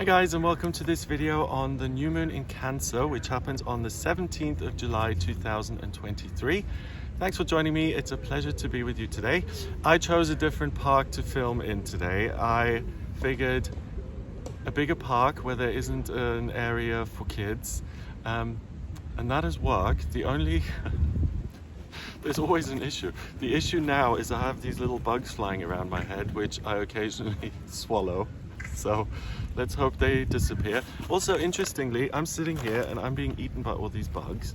Hi guys, and welcome to this video on the new moon in Cancer, which happens on the 17th of July 2023. Thanks for joining me. It's a pleasure to be with you today. I chose a different park to film in today. I figured a bigger park where there isn't an area for kids, and that has worked. There's always an issue. The issue now is I have these little bugs flying around my head, which I occasionally swallow. So let's hope they disappear. Also, interestingly, I'm sitting here and I'm being eaten by all these bugs.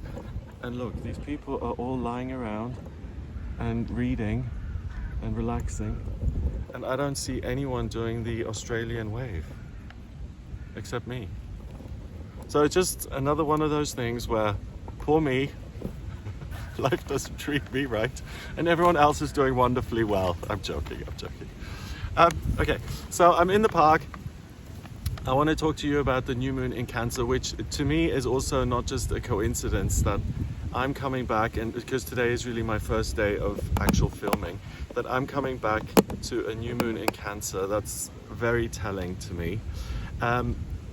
And look, these people are all lying around and reading and relaxing. And I don't see anyone doing the Australian wave, except me. So it's just another one of those things where, poor me, life doesn't treat me right, and everyone else is doing wonderfully well. I'm joking. Okay, so I'm in the park. I want to talk to you about the new moon in Cancer, which to me is also not just a coincidence that I'm coming back, and because today is really my first day of actual filming, that I'm coming back to a new moon in Cancer. That's very telling to me,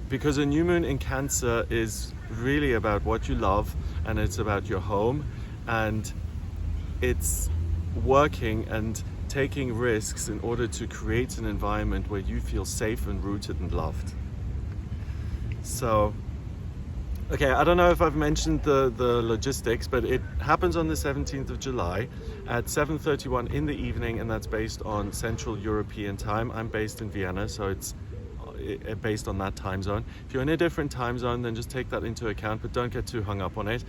because a new moon in Cancer is really about what you love, and it's about your home, and it's working and taking risks in order to create an environment where you feel safe and rooted and loved. So, okay, I don't know if I've mentioned the logistics, but it happens on the 17th of July at 7:31 in the evening, and that's based on Central European time. I'm based in Vienna, so it's based on that time zone. If you're in a different time zone, then just take that into account, but don't get too hung up on it.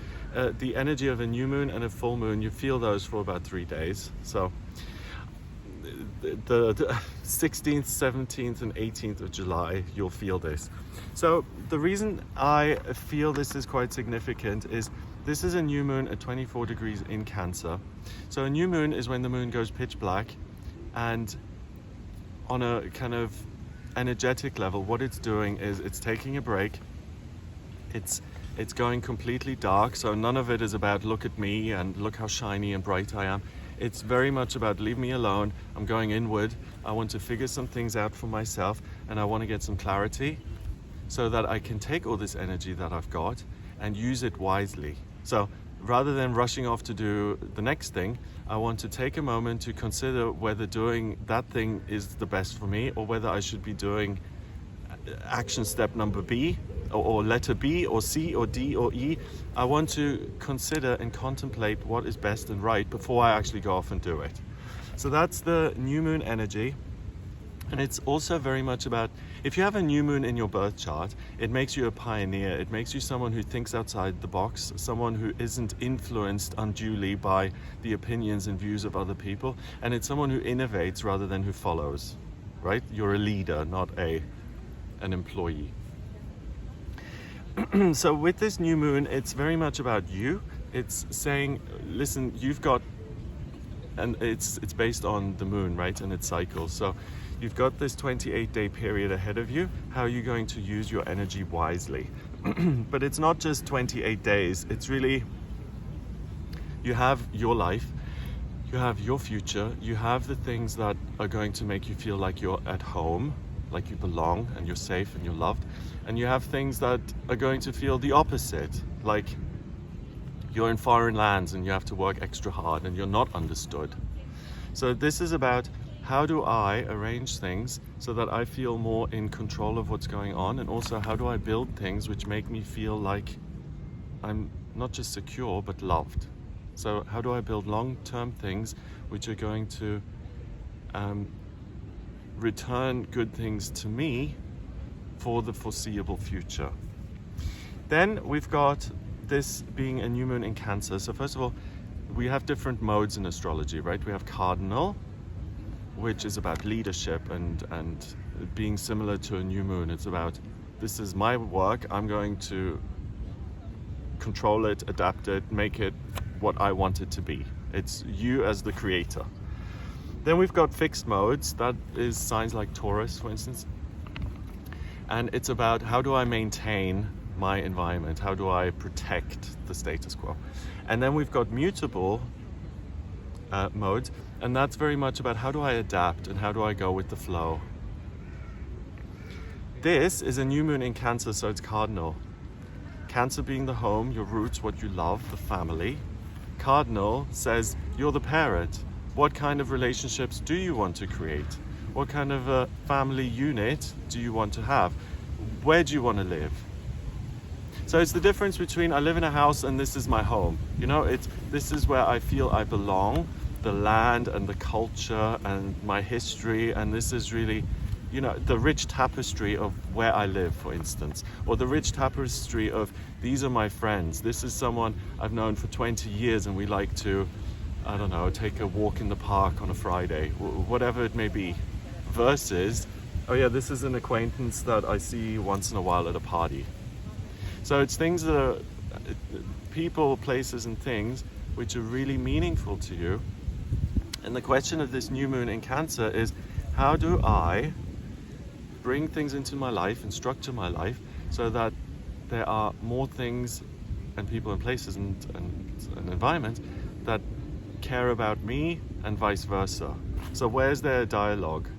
The energy of a new moon and a full moon, you feel those for about 3 days. So the 16th, 17th and 18th of July, you'll feel this. So the reason I feel this is quite significant is this is a new moon at 24 degrees in Cancer. So a new moon is when the moon goes pitch black, and on a kind of energetic level, what it's doing is it's taking a break. It's going completely dark, so none of it is about look at me and look how shiny and bright I am. It's very much about leave me alone. I'm going inward. I want to figure some things out for myself, and I want to get some clarity so that I can take all this energy that I've got and use it wisely. So rather than rushing off to do the next thing, I want to take a moment to consider whether doing that thing is the best for me, or whether I should be doing action step number B, or letter B, or C, or D, or E. I want to consider and contemplate what is best and right before I actually go off and do it. So that's the new moon energy. And it's also very much about, if you have a new moon in your birth chart, it makes you a pioneer. It makes you someone who thinks outside the box, someone who isn't influenced unduly by the opinions and views of other people. And it's someone who innovates rather than who follows, right? You're a leader, not an employee. So with this new moon, it's very much about you. It's saying, listen, you've got, and it's based on the moon, right? And its cycles. So you've got this 28-day period ahead of you. How are you going to use your energy wisely? But it's not just 28 days. It's really, you have your life, you have your future, you have the things that are going to make you feel like you're at home, like you belong and you're safe and you're loved. And you have things that are going to feel the opposite, like you're in foreign lands and you have to work extra hard and you're not understood. So this is about, how do I arrange things so that I feel more in control of what's going on, and also how do I build things which make me feel like I'm not just secure but loved. So how do I build long-term things which are going to return good things to me for the foreseeable future. Then we've got this being a new moon in Cancer. So first of all, we have different modes in astrology, right? We have cardinal, which is about leadership and being similar to a new moon. It's about, this is my work, I'm going to control it, adapt it, make it what I want it to be. It's you as the creator. Then we've got fixed modes. That is signs like Taurus, for instance. And it's about, how do I maintain my environment? How do I protect the status quo? And then we've got mutable modes, and that's very much about, how do I adapt and how do I go with the flow? This is a new moon in Cancer, so it's cardinal. Cancer being the home, your roots, what you love, the family. Cardinal says you're the parent. What kind of relationships do you want to create? What kind of a family unit do you want to have? Where do you want to live? So it's the difference between I live in a house and this is my home. You know, this is where I feel I belong, the land and the culture and my history, and this is really, you know, the rich tapestry of where I live, for instance, or the rich tapestry of these are my friends. This is someone I've known for 20 years and we like to, I don't know, take a walk in the park on a Friday, whatever it may be, versus, oh yeah, this is an acquaintance that I see once in a while at a party. So it's things that are people, places and things which are really meaningful to you. And the question of this new moon in Cancer is, how do I bring things into my life and structure my life so that there are more things and people and places and environments that care about me and vice versa. So where's there a dialogue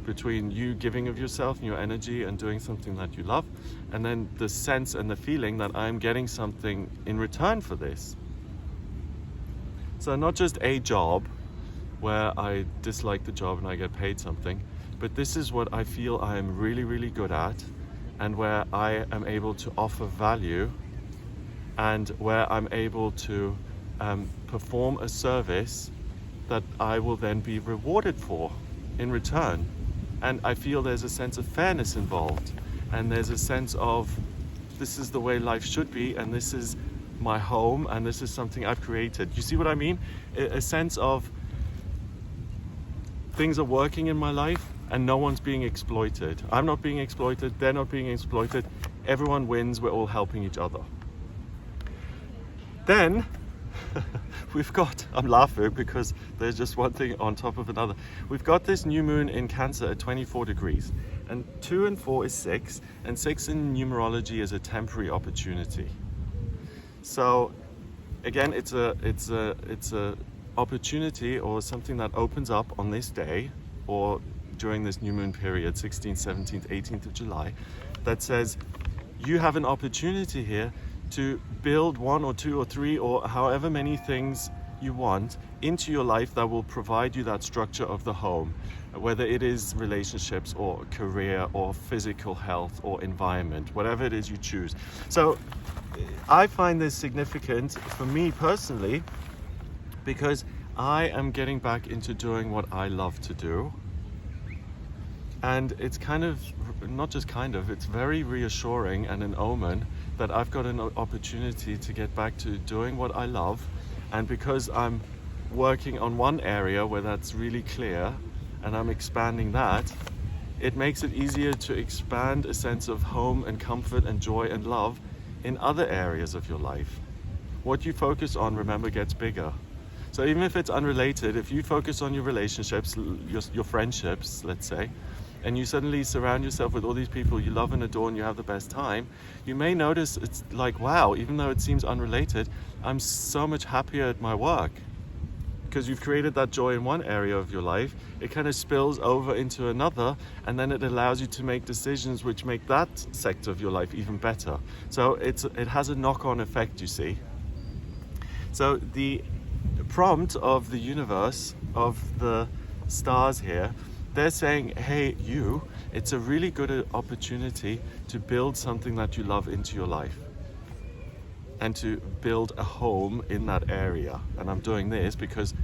between you giving of yourself and your energy and doing something that you love, and then the sense and the feeling that I'm getting something in return for this? So not just a job where I dislike the job and I get paid something, but this is what I feel I am really, really good at, and where I am able to offer value, and where I'm able to perform a service that I will then be rewarded for in return. And I feel there's a sense of fairness involved, and there's a sense of this is the way life should be, and this is my home, and this is something I've created. You see what I mean? A sense of things are working in my life and no one's being exploited. I'm not being exploited, they're not being exploited. Everyone wins, we're all helping each other. Then we've got, I'm laughing because there's just one thing on top of another. We've got this new moon in Cancer at 24 degrees, and 2 and 4 is 6, and 6 in numerology is a temporary opportunity. So again, it's a opportunity or something that opens up on this day or during this new moon period, 16th, 17th, 18th of July, that says you have an opportunity here to build 1 or 2 or 3 or however many things you want into your life that will provide you that structure of the home, whether it is relationships or career or physical health or environment, whatever it is you choose. So I find this significant for me personally because I am getting back into doing what I love to do. And it's kind of, not just kind of, it's very reassuring and an omen that I've got an opportunity to get back to doing what I love. And because I'm working on one area where that's really clear and I'm expanding that, it makes it easier to expand a sense of home and comfort and joy and love in other areas of your life. What you focus on, remember, gets bigger. So even if it's unrelated, if you focus on your relationships, your friendships, let's say, and you suddenly surround yourself with all these people you love and adore and you have the best time, you may notice it's like, wow, even though it seems unrelated, I'm so much happier at my work. Because you've created that joy in one area of your life, it kind of spills over into another, and then it allows you to make decisions which make that sector of your life even better. So it has a knock-on effect, you see. So the prompt of the universe, of the stars here, they're saying, hey, it's a really good opportunity to build something that you love into your life and to build a home in that area. And I'm doing this because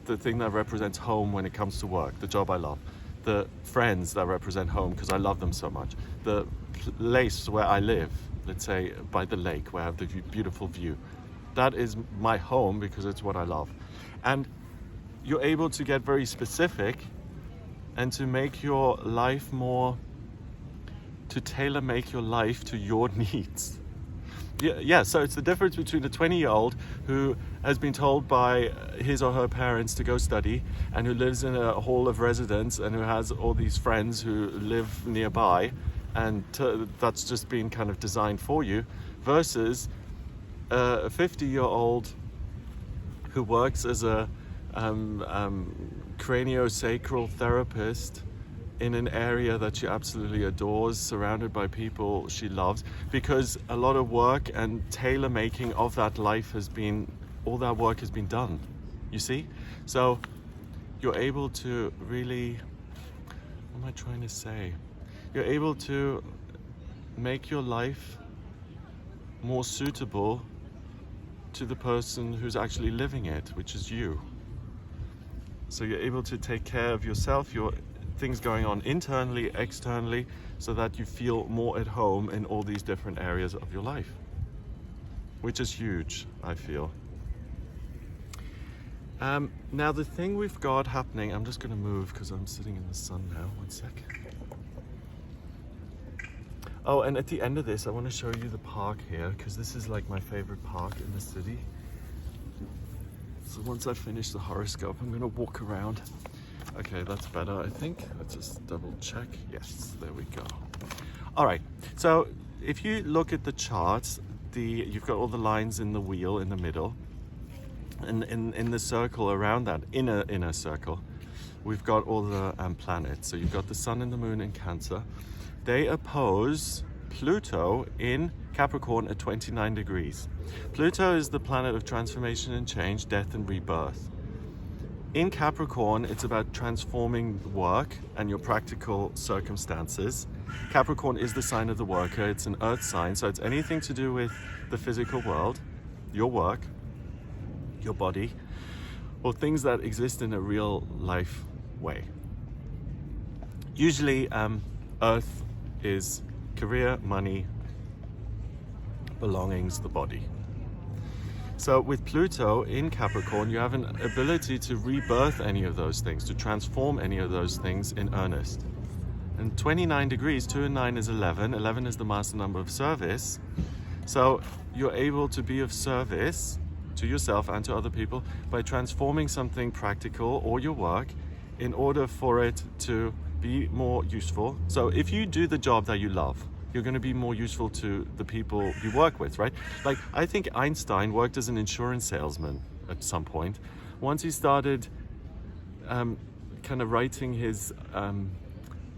the thing that represents home when it comes to work, the job I love, the friends that represent home because I love them so much, the place where I live, let's say by the lake where I have the beautiful view, that is my home because it's what I love. And you're able to get very specific and to make your life more, to tailor make your life to your needs. Yeah, so it's the difference between a 20-year-old who has been told by his or her parents to go study and who lives in a hall of residence and who has all these friends who live nearby, and that's just been kind of designed for you, versus a 50-year-old who works as a craniosacral therapist in an area that she absolutely adores, surrounded by people she loves, because a lot of work and tailor making of that life all that work has been done, you see? So you're able to really, what am I trying to say? You're able to make your life more suitable to the person who's actually living it, which is you. So you're able to take care of yourself, your things going on internally, externally, so that you feel more at home in all these different areas of your life, which is huge, I feel. Now the thing we've got happening, I'm just going to move because I'm sitting in the sun now, 1 sec. Oh, and at the end of this, I want to show you the park here, because this is like my favorite park in the city. So once I finish the horoscope, I'm going to walk around. Okay, that's better, I think. Let's just double check. Yes, there we go. All right, so if you look at the charts, you've got all the lines in the wheel in the middle. And in the circle around that, inner circle, we've got all the planets. So you've got the sun and the moon in Cancer. They oppose Pluto in Capricorn at 29 degrees. Pluto is the planet of transformation and change, death and rebirth. In Capricorn, it's about transforming work and your practical circumstances. Capricorn is the sign of the worker. It's an earth sign, so it's anything to do with the physical world, your work, your body, or things that exist in a real life way. Usually, earth is career, money, belongings, the body. So with Pluto in Capricorn, you have an ability to rebirth any of those things, to transform any of those things in earnest. And 29 degrees, 2 and 9 is 11. 11 is the master number of service. So you're able to be of service to yourself and to other people by transforming something practical or your work in order for it to be more useful. So if you do the job that you love, you're going to be more useful to the people you work with, right? Like, I think Einstein worked as an insurance salesman at some point. Once he started kind of writing his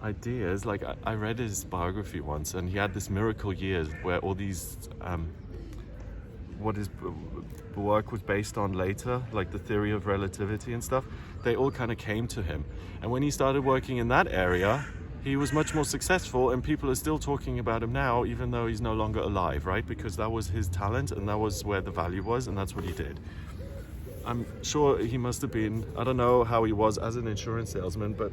ideas, like I read his biography once, and he had this miracle years where all these what his work was based on later, like the theory of relativity and stuff, they all kind of came to him. And when he started working in that area, he was much more successful, and people are still talking about him now, even though he's no longer alive, right? Because that was his talent, and that was where the value was, and that's what he did. I'm sure he must have been, I don't know how he was as an insurance salesman, but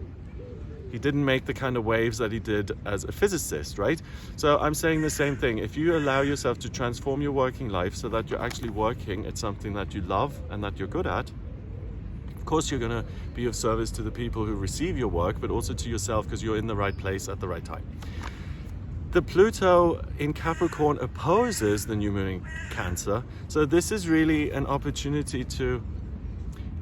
he didn't make the kind of waves that he did as a physicist, right? So I'm saying the same thing. If you allow yourself to transform your working life so that you're actually working at something that you love and that you're good at, of course you're going to be of service to the people who receive your work, but also to yourself, because you're in the right place at the right time. The Pluto in Capricorn opposes the new moon in Cancer. So this is really an opportunity to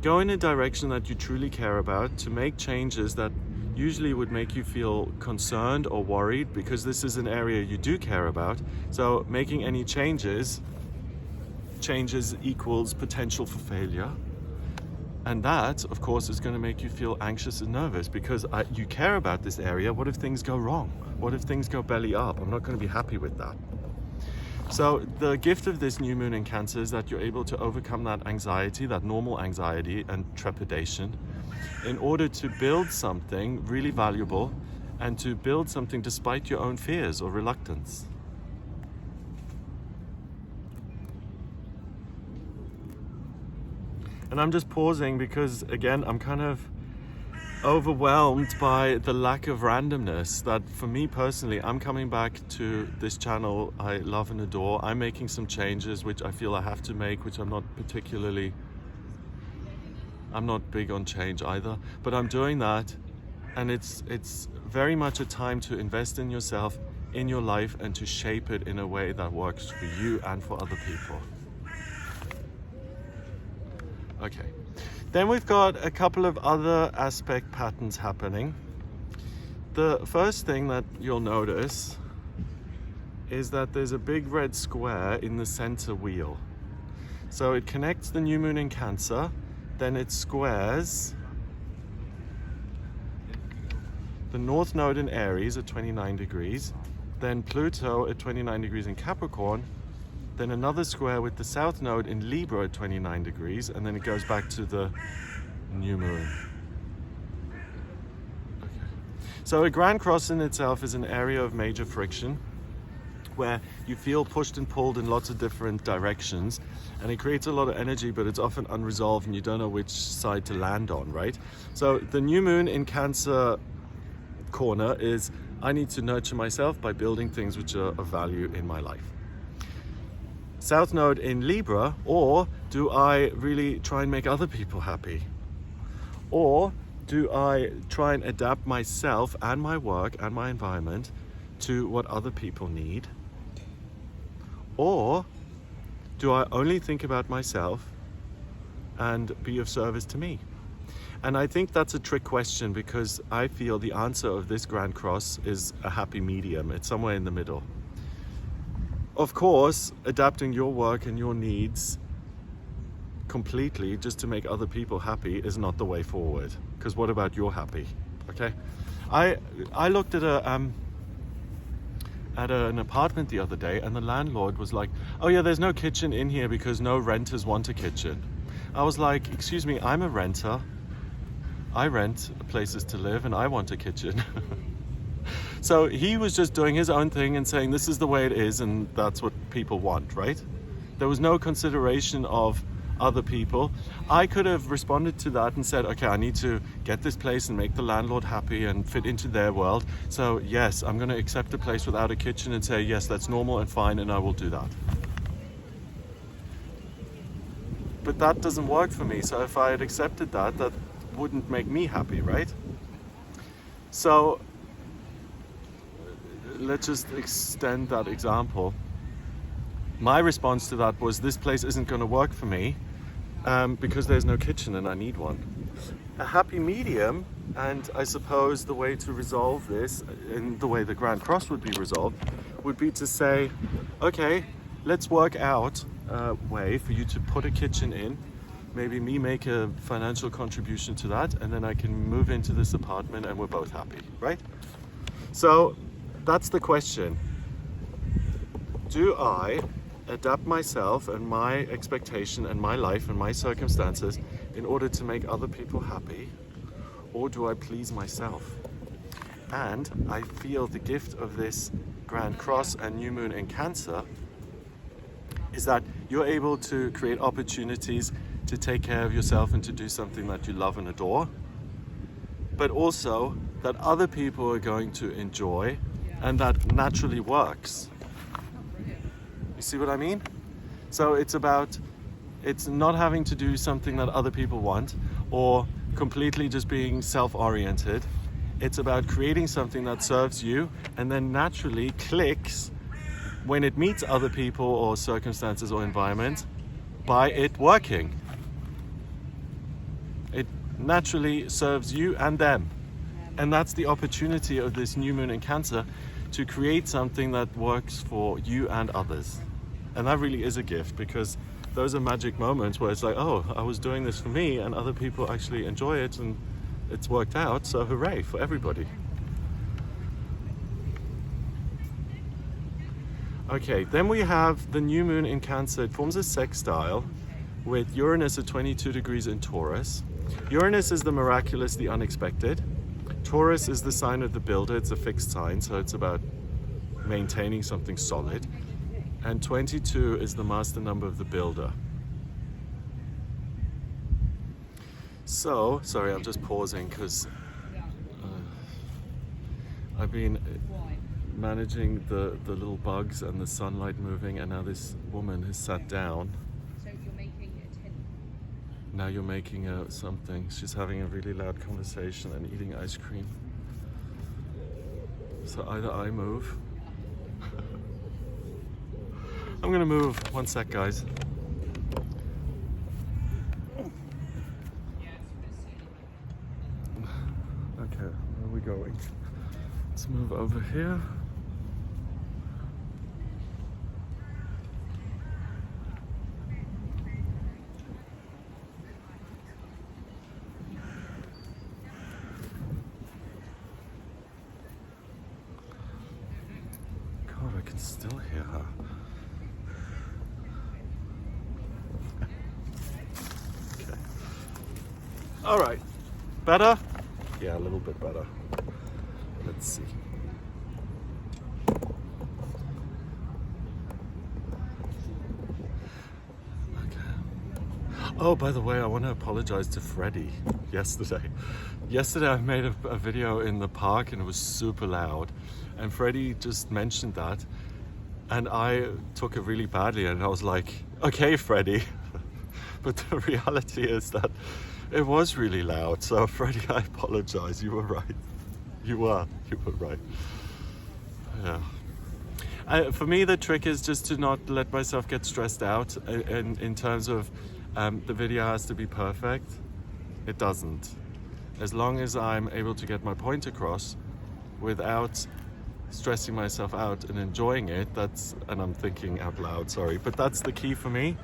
go in a direction that you truly care about, to make changes that usually would make you feel concerned or worried, because this is an area you do care about. So making any changes equals potential for failure. And that, of course, is going to make you feel anxious and nervous, because you care about this area. What if things go wrong? What if things go belly up? I'm not going to be happy with that. So the gift of this new moon in Cancer is that you're able to overcome that anxiety, that normal anxiety and trepidation, in order to build something really valuable and to build something despite your own fears or reluctance. And I'm just pausing because, again, I'm kind of overwhelmed by the lack of randomness that, for me personally, I'm coming back to this channel I love and adore. I'm making some changes which I feel I have to make, which I'm not big on change either, but I'm doing that, and it's very much a time to invest in yourself, in your life, and to shape it in a way that works for you and for other people. Okay, then we've got a couple of other aspect patterns happening. The first thing that you'll notice is that there's a big red square in the center wheel. So it connects the new moon in Cancer, then it squares the North Node in Aries at 29 degrees, then Pluto at 29 degrees in Capricorn, then another square with the South Node in Libra at 29 degrees, and then it goes back to the new moon. Okay. So a Grand Cross in itself is an area of major friction where you feel pushed and pulled in lots of different directions, and it creates a lot of energy, but it's often unresolved and you don't know which side to land on, right? So the new moon in Cancer corner is, I need to nurture myself by building things which are of value in my life. South Node in Libra, or do I really try and make other people happy? Or do I try and adapt myself and my work and my environment to what other people need? Or do I only think about myself and be of service to me? And I think that's a trick question, because I feel the answer of this Grand Cross is a happy medium. It's somewhere in the middle. Of course, adapting your work and your needs completely just to make other people happy is not the way forward. Because what about you're happy? Okay, I looked at an apartment the other day, and the landlord was like, "Oh yeah, there's no kitchen in here because no renters want a kitchen." I was like, "Excuse me, I'm a renter. I rent places to live, and I want a kitchen." So he was just doing his own thing and saying this is the way it is and that's what people want, right? There was no consideration of other people. I could have responded to that and said, okay, I need to get this place and make the landlord happy and fit into their world. So yes, I'm going to accept a place without a kitchen and say, yes, that's normal and fine, and I will do that. But that doesn't work for me. So if I had accepted that, that wouldn't make me happy, right? So let's just extend that example. My response to that was, this place isn't going to work for me because there's no kitchen and I need one. A happy medium, and I suppose the way to resolve this, in the way the Grand Cross would be resolved, would be to say, okay, let's work out a way for you to put a kitchen in, maybe me make a financial contribution to that, and then I can move into this apartment and we're both happy, right? So that's the question. Do I adapt myself and my expectation and my life and my circumstances in order to make other people happy, or do I please myself? And I feel the gift of this Grand Cross and New Moon in Cancer is that you're able to create opportunities to take care of yourself and to do something that you love and adore, but also that other people are going to enjoy, and that naturally works. You see what I mean? So it's not having to do something that other people want or completely just being self-oriented. It's about creating something that serves you and then naturally clicks when it meets other people or circumstances or environment by it working. It naturally serves you and them. And that's the opportunity of this new moon in Cancer, to create something that works for you and others. And that really is a gift, because those are magic moments where it's like, oh, I was doing this for me and other people actually enjoy it and it's worked out, so hooray for everybody. Okay, then we have the new moon in Cancer. It forms a sextile with Uranus at 22 degrees in Taurus. Uranus is the miraculous, the unexpected. Taurus is the sign of the builder. It's a fixed sign, so it's about maintaining something solid. And 22 is the master number of the builder. So, sorry, I'm just pausing because I've been managing the little bugs and the sunlight moving, and now this woman has sat down. So you're making a tent? Now you're making something. She's having a really loud conversation and eating ice cream. So either I move. I'm gonna move. One sec, guys. Okay, where are we going? Let's move over here. I can still hear her. Okay. All right. Better? Yeah, a little bit better. Let's see. Oh, by the way, I want to apologize to Freddie yesterday. Yesterday I made a video in the park and it was super loud. And Freddie just mentioned that. And I took it really badly and I was like, okay, Freddie. But the reality is that it was really loud. So Freddie, I apologize. You were right. You were right. Yeah. For me, the trick is just to not let myself get stressed out in terms of the video has to be perfect. It doesn't. As long as I'm able to get my point across without stressing myself out and enjoying it, and I'm thinking out loud, sorry, but that's the key for me.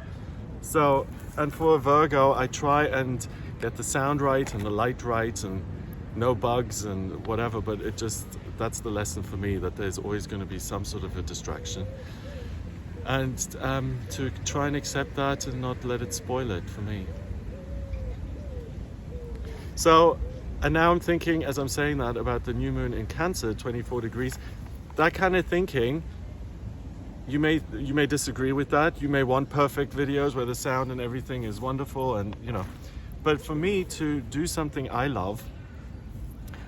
So, and for a Virgo, I try and get the sound right and the light right and no bugs and whatever, but that's the lesson for me, that there's always going to be some sort of a distraction. And to try and accept that and not let it spoil it for me. So, and now I'm thinking, as I'm saying that, about the new moon in Cancer, 24 degrees, that kind of thinking, you may disagree with that. You may want perfect videos where the sound and everything is wonderful and, but for me to do something I love,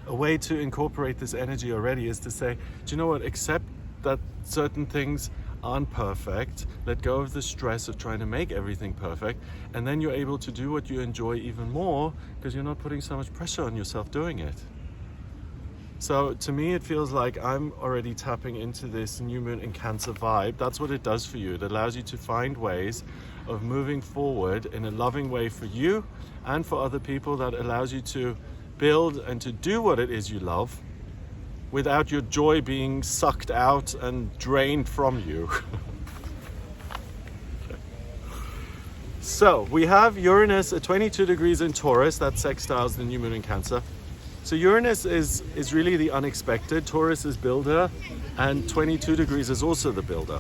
a way to incorporate this energy already is to say, do you know what, accept that certain things aren't perfect, let go of the stress of trying to make everything perfect, and then you're able to do what you enjoy even more because you're not putting so much pressure on yourself doing it. So to me, it feels like I'm already tapping into this new moon in Cancer vibe. That's what it does for you. It allows you to find ways of moving forward in a loving way for you and for other people, that allows you to build and to do what it is you love without your joy being sucked out and drained from you. Okay. So we have Uranus at 22 degrees in Taurus, that sextiles the new moon in Cancer. So Uranus is really the unexpected, Taurus is builder, and 22 degrees is also the builder.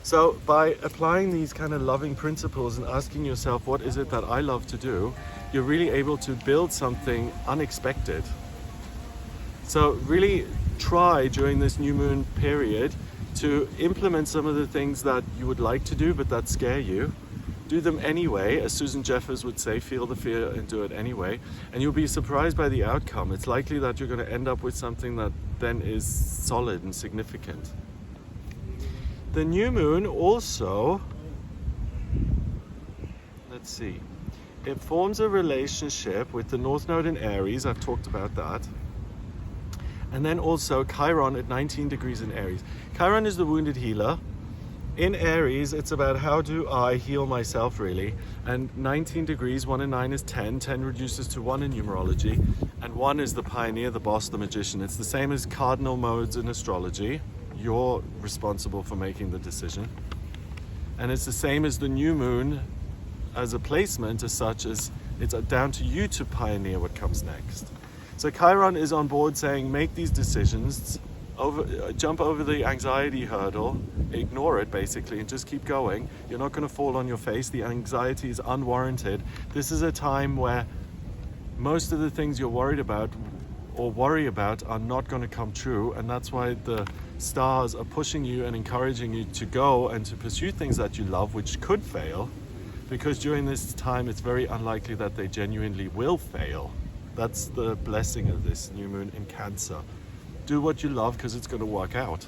So by applying these kind of loving principles and asking yourself, what is it that I love to do, you're really able to build something unexpected. So really try during this new moon period to implement some of the things that you would like to do but that scare you. Do them anyway, as Susan Jeffers would say, feel the fear and do it anyway. And you'll be surprised by the outcome. It's likely that you're going to end up with something that then is solid and significant. The new moon also, let's see, it forms a relationship with the North Node in Aries. I've talked about that. And then also Chiron at 19 degrees in Aries. Chiron is the wounded healer. In Aries, it's about how do I heal myself, really. And 19 degrees, 1 and 9 is 10. 10 reduces to 1 in numerology. And 1 is the pioneer, the boss, the magician. It's the same as cardinal modes in astrology. You're responsible for making the decision. And it's the same as the new moon as a placement, as such as it's down to you to pioneer what comes next. So Chiron is on board saying, make these decisions, jump over the anxiety hurdle, ignore it basically, and just keep going. You're not going to fall on your face. The anxiety is unwarranted. This is a time where most of the things you're worried about or worry about are not going to come true, and that's why the stars are pushing you and encouraging you to go and to pursue things that you love, which could fail, because during this time it's very unlikely that they genuinely will fail. That's the blessing of this new moon in Cancer. Do what you love because it's going to work out.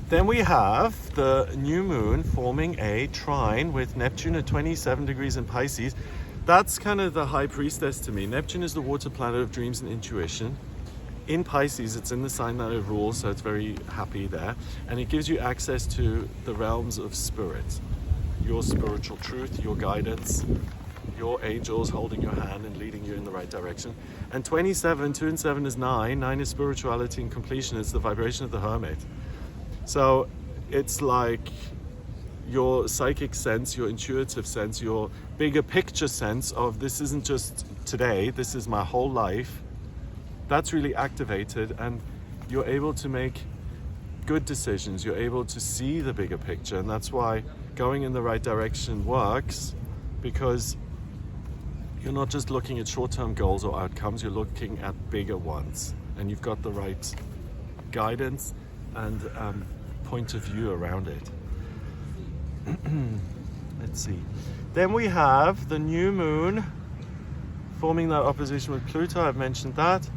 Then we have the new moon forming a trine with Neptune at 27 degrees in Pisces. That's kind of the high priestess to me. Neptune is the water planet of dreams and intuition. In Pisces, it's in the sign that it rules, so it's very happy there. And it gives you access to the realms of spirit. Your spiritual truth, your guidance, your angels holding your hand and leading you in the right direction. And 27, 2 and 7 is 9. 9 is spirituality and completion. It's the vibration of the hermit. So it's like your psychic sense, your intuitive sense, your bigger picture sense of this isn't just today, this is my whole life. That's really activated, and you're able to make good decisions. You're able to see the bigger picture, and that's why going in the right direction works, because you're not just looking at short-term goals or outcomes, you're looking at bigger ones, and you've got the right guidance and point of view around it. Let's see. Then we have the new moon forming that opposition with Pluto. I've mentioned that.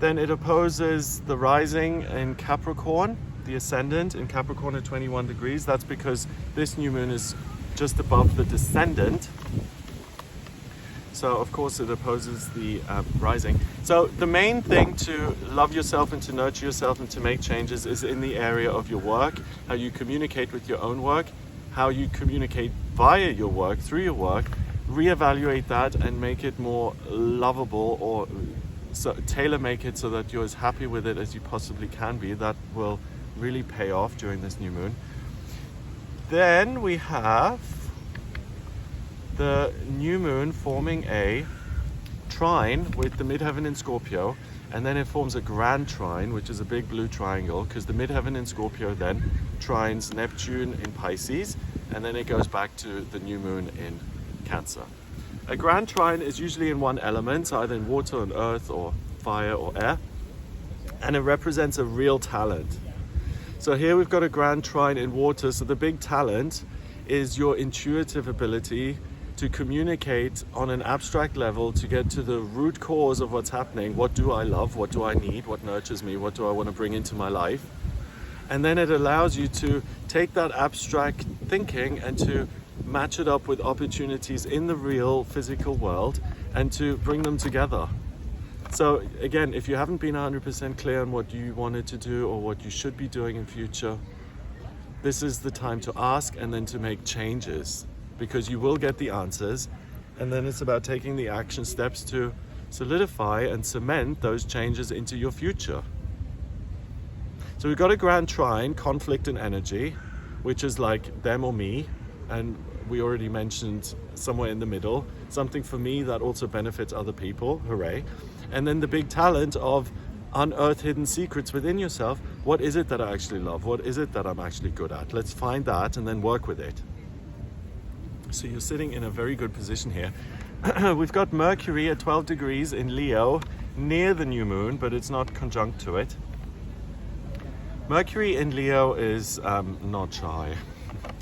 Then it opposes the rising in Capricorn, the ascendant in Capricorn at 21 degrees. That's because this new moon is just above the descendant. So of course it opposes the rising. So the main thing to love yourself and to nurture yourself and to make changes is in the area of your work, how you communicate with your own work, how you communicate via your work, through your work. Reevaluate that and make it more lovable, or tailor make it so that you're as happy with it as you possibly can be. That will really pay off during this new moon. Then we have the new moon forming a trine with the midheaven in Scorpio, and then it forms a grand trine, which is a big blue triangle, because the midheaven in Scorpio then trines Neptune in Pisces, and then it goes back to the new moon in Cancer. A grand trine is usually in one element, either in water and earth or fire or air, and it represents a real talent. So here we've got a grand trine in water, so the big talent is your intuitive ability to communicate on an abstract level, to get to the root cause of what's happening. What do I love? What do I need? What nurtures me? What do I want to bring into my life? And then it allows you to take that abstract thinking and to match it up with opportunities in the real physical world and to bring them together. So again, if you haven't been 100% clear on what you wanted to do or what you should be doing in future, this is the time to ask and then to make changes, because you will get the answers, and then it's about taking the action steps to solidify and cement those changes into your future. So we've got a grand trine, conflict and energy, which is like them or me, and we already mentioned somewhere in the middle, something for me that also benefits other people, hooray. And then the big talent of unearth hidden secrets within yourself. What is it that I actually love? What is it that I'm actually good at? Let's find that and then work with it. So you're sitting in a very good position here. We've got Mercury at 12 degrees in Leo near the new moon, but it's not conjunct to it. Mercury in Leo is not shy.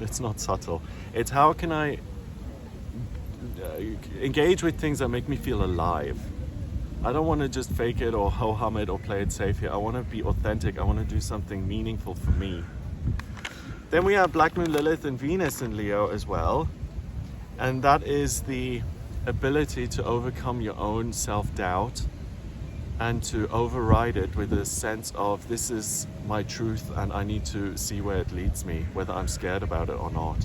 It's not subtle. It's how can I engage with things that make me feel alive. I don't want to just fake it or ho-hum it or play it safe here. I want to be authentic. I want to do something meaningful for me. Then we have Black Moon Lilith and Venus in Leo as well. And that is the ability to overcome your own self-doubt and to override it with a sense of this is my truth and I need to see where it leads me, whether I'm scared about it or not.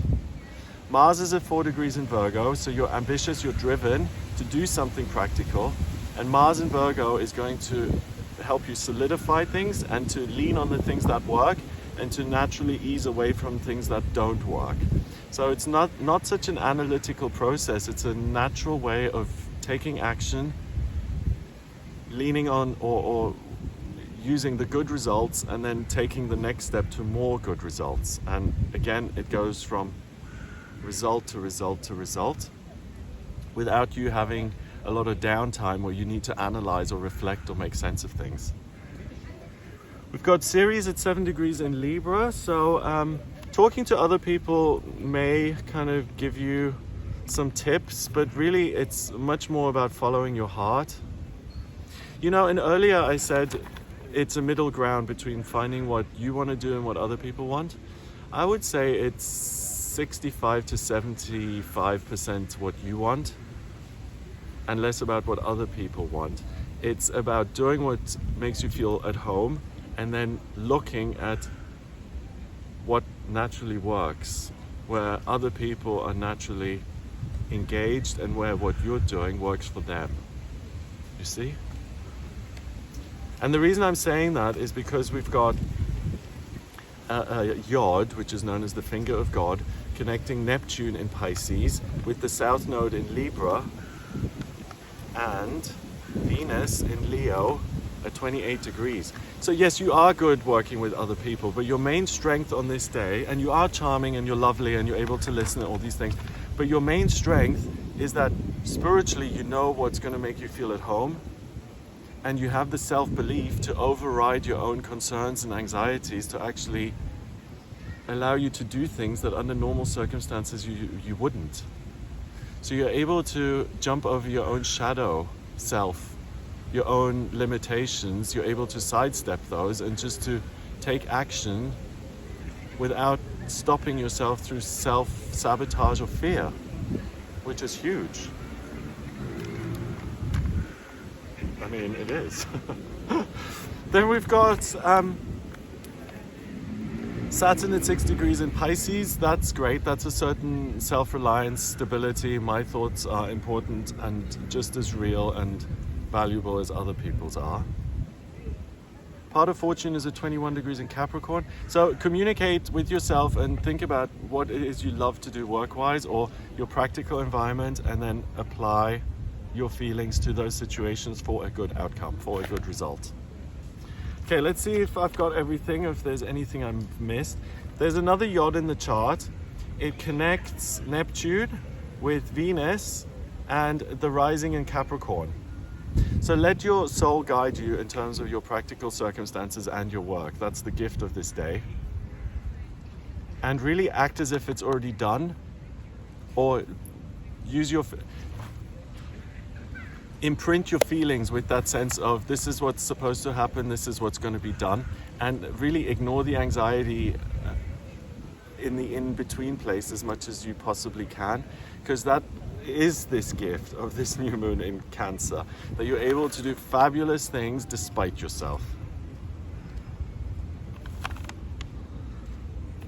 Mars is at 4 degrees in Virgo, so you're ambitious, you're driven to do something practical. And Mars in Virgo is going to help you solidify things and to lean on the things that work and to naturally ease away from things that don't work. So it's not such an analytical process. It's a natural way of taking action, leaning on or using the good results and then taking the next step to more good results. And again, it goes from result to result to result without you having a lot of downtime where you need to analyze or reflect or make sense of things. We've got Ceres at 7 degrees in Libra, so talking to other people may kind of give you some tips, but really it's much more about following your heart. You know, and earlier I said it's a middle ground between finding what you want to do and what other people want. I would say it's 65 to 75% what you want and less about what other people want. It's about doing what makes you feel at home and then looking at what naturally works, where other people are naturally engaged and where what you're doing works for them. You see? And the reason I'm saying that is because we've got a Yod, which is known as the finger of God, connecting Neptune in Pisces with the South Node in Libra and Venus in Leo at 28 degrees. So yes, you are good working with other people, but your main strength on this day, and you are charming and you're lovely and you're able to listen and all these things, but your main strength is that spiritually you know what's going to make you feel at home, and you have the self-belief to override your own concerns and anxieties to actually allow you to do things that under normal circumstances you wouldn't. So you're able to jump over your own shadow self, your own limitations. You're able to sidestep those and just to take action without stopping yourself through self-sabotage or fear, which is huge. I mean, it is. Then we've got Saturn at 6 degrees in Pisces. That's great. That's a certain self-reliance, stability. My thoughts are important and just as real and valuable as other people's are. Part of fortune is at 21 degrees in Capricorn. So communicate with yourself and think about what it is you love to do work-wise or your practical environment, and then apply your feelings to those situations for a good outcome, for a good result. Okay, let's see if I've got everything, if there's anything I've missed. There's another yod in the chart. It connects Neptune with Venus and the rising in Capricorn. So let your soul guide you in terms of your practical circumstances and your work. That's the gift of this day. And really act as if it's already done, or use your imprint your feelings with that sense of this is what's supposed to happen, this is what's going to be done, and really ignore the anxiety in the in-between place as much as you possibly can, because that is this gift of this new moon in Cancer, that you're able to do fabulous things despite yourself.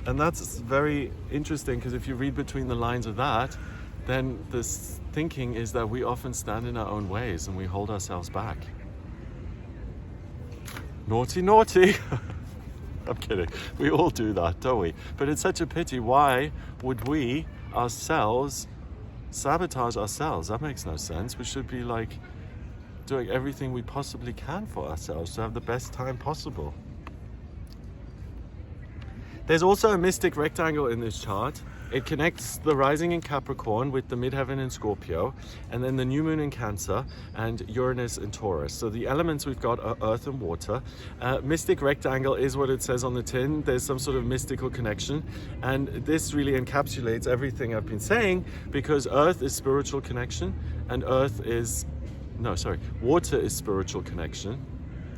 And that's very interesting, because if you read between the lines of that, then this thinking is that we often stand in our own ways and we hold ourselves back. Naughty, naughty. I'm kidding. We all do that, don't we? But it's such a pity. Why would we ourselves sabotage ourselves? That makes no sense. We should be like doing everything we possibly can for ourselves to have the best time possible. There's also a mystic rectangle in this chart. It connects the rising in Capricorn with the midheaven in Scorpio, and then the new moon in Cancer and Uranus in Taurus. So the elements we've got are earth and water. Mystic rectangle is what it says on the tin. There's some sort of mystical connection, and this really encapsulates everything I've been saying, because earth is spiritual connection, and water is spiritual connection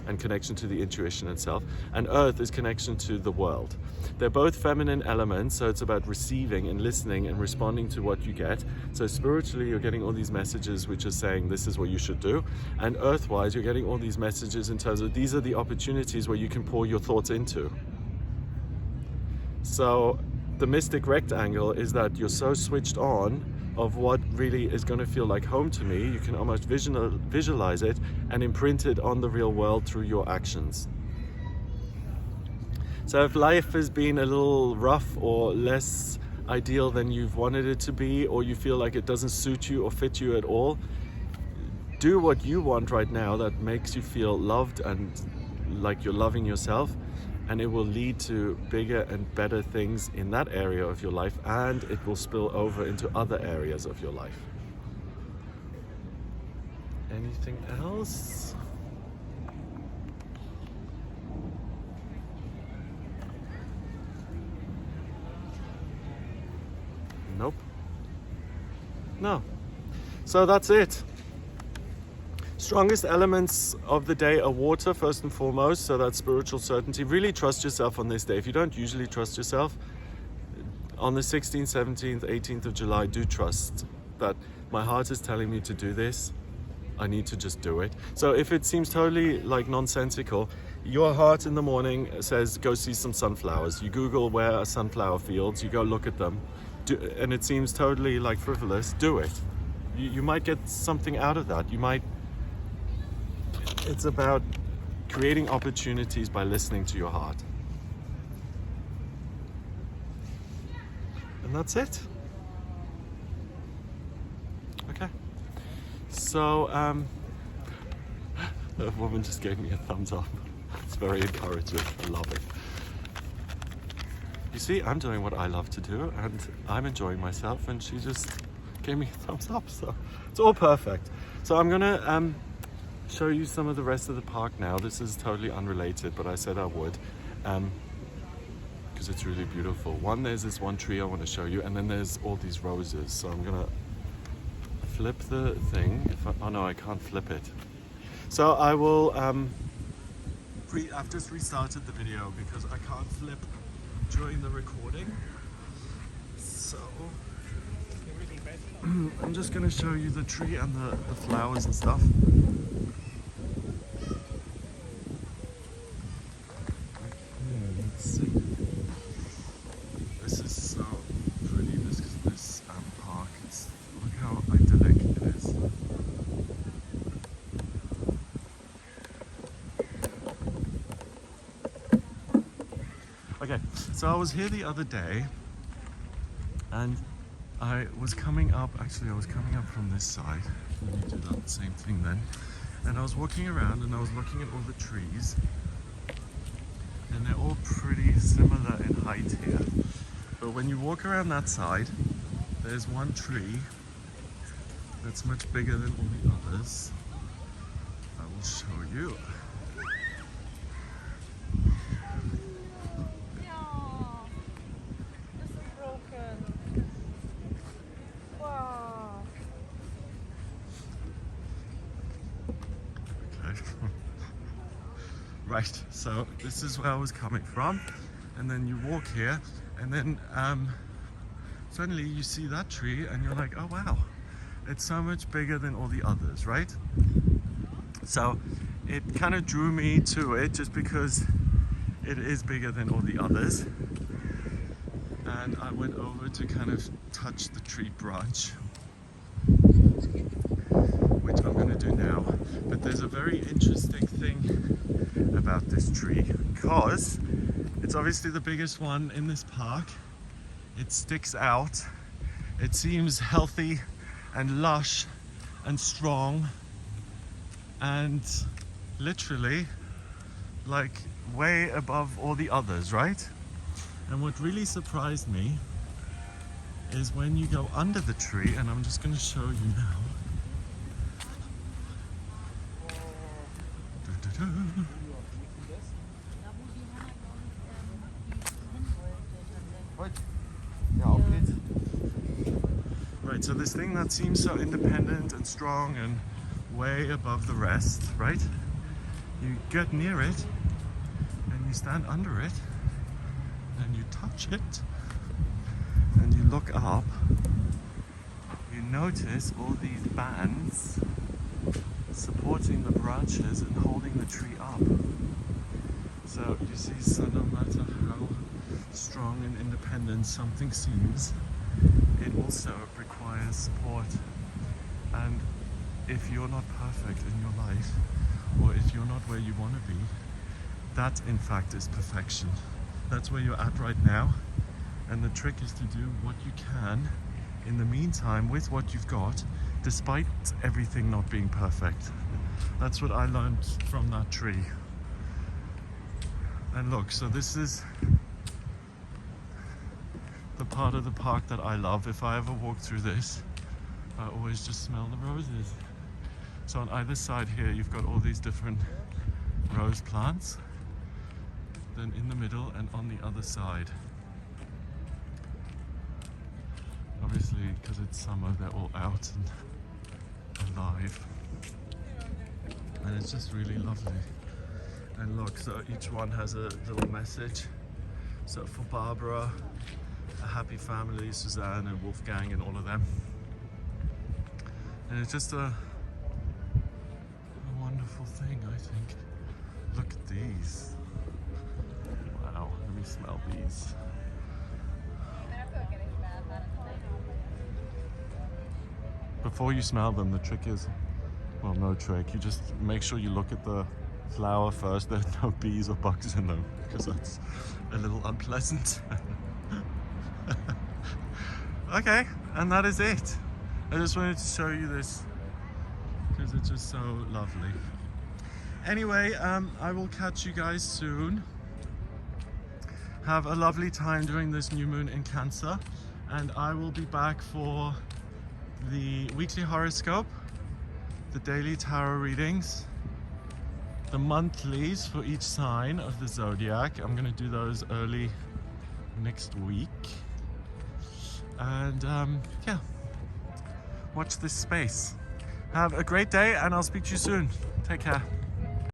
and connection to the intuition itself, and earth is connection to the world. They're both feminine elements, so it's about receiving and listening and responding to what you get. So spiritually, you're getting all these messages which are saying this is what you should do, and earth-wise, you're getting all these messages in terms of these are the opportunities where you can pour your thoughts into. So the mystic rectangle is that you're so switched on of what really is going to feel like home to me, you can almost visualize it and imprint it on the real world through your actions. So if life has been a little rough or less ideal than you've wanted it to be, or you feel like it doesn't suit you or fit you at all, do what you want right now that makes you feel loved and like you're loving yourself, and it will lead to bigger and better things in that area of your life, and it will spill over into other areas of your life. Anything else? Nope. No. So that's it. Strongest elements of the day are water, first and foremost, so that's spiritual certainty. Really trust yourself on this day. If you don't usually trust yourself, on the 16th, 17th, 18th of July, do trust that my heart is telling me to do this. I need to just do it. So if it seems totally like nonsensical, your heart in the morning says, go see some sunflowers. You Google where are sunflower fields, you go look at them, and it seems totally like frivolous, do it. You might get something out of that. It's about creating opportunities by listening to your heart. And that's it. Okay. So, A woman just gave me a thumbs up. It's very encouraging. I love it. You see, I'm doing what I love to do and I'm enjoying myself, and she just gave me a thumbs up, so it's all perfect. So I'm gonna show you some of the rest of the park now. This is totally unrelated, but I said I would because it's really beautiful. There's this one tree I want to show you, and then there's all these roses. So I'm gonna flip the thing. Oh no, I can't flip it. So I will I've just restarted the video because I can't flip during the recording. So I'm just going to show you the tree and the flowers and stuff. Okay, let's see. This is so pretty, this park. Look how idyllic it is. Okay, so I was here the other day and I was coming up from this side. Let me do that same thing then. And I was walking around and I was looking at all the trees, and they're all pretty similar in height here. But when you walk around that side, there's one tree that's much bigger than all the others. I will show you. Right, so this is where I was coming from, and then you walk here, and then suddenly you see that tree and you're like, oh wow, it's so much bigger than all the others, right? So it kind of drew me to it just because it is bigger than all the others. And I went over to kind of touch the tree branch, which I'm going to do now. But there's a very interesting thing about this tree, because it's obviously the biggest one in this park. It sticks out. It seems healthy and lush and strong and literally like way above all the others, right? And what really surprised me is when you go under the tree, and I'm just going to show you now. Right, so this thing that seems so independent and strong and way above the rest, right? You get near it and you stand under it and you touch it and you look up, you notice all these bands supporting the branches and holding the tree up. So you see, so no matter how strong and independent something seems, it also requires support. And if you're not perfect in your life, or if you're not where you want to be, that in fact is perfection. That's where you're at right now, and the trick is to do what you can in the meantime with what you've got, despite everything not being perfect. That's what I learned from that tree. And look, so this is the part of the park that I love. If I ever walk through this, I always just smell the roses. So on either side here, you've got all these different rose plants. Then in the middle and on the other side. Obviously, because it's summer, they're all out and alive. And it's just really lovely. And look, so each one has a little message. So for Barbara, a happy family, Suzanne and Wolfgang and all of them. And it's just a wonderful thing, I think. Look at these. Wow, let me smell these. Before you smell them, the trick is, well, no trick, you just make sure you look at the flower first. There are no bees or bugs in them, because that's a little unpleasant. Okay, and that is it. I just wanted to show you this because it's just so lovely. Anyway, I will catch you guys soon. Have a lovely time during this new moon in Cancer, and I will be back for the weekly horoscope, the daily tarot readings, the monthlies for each sign of the zodiac. I'm gonna do those early next week. And yeah, watch this space. Have a great day, and I'll speak to you soon. Take care.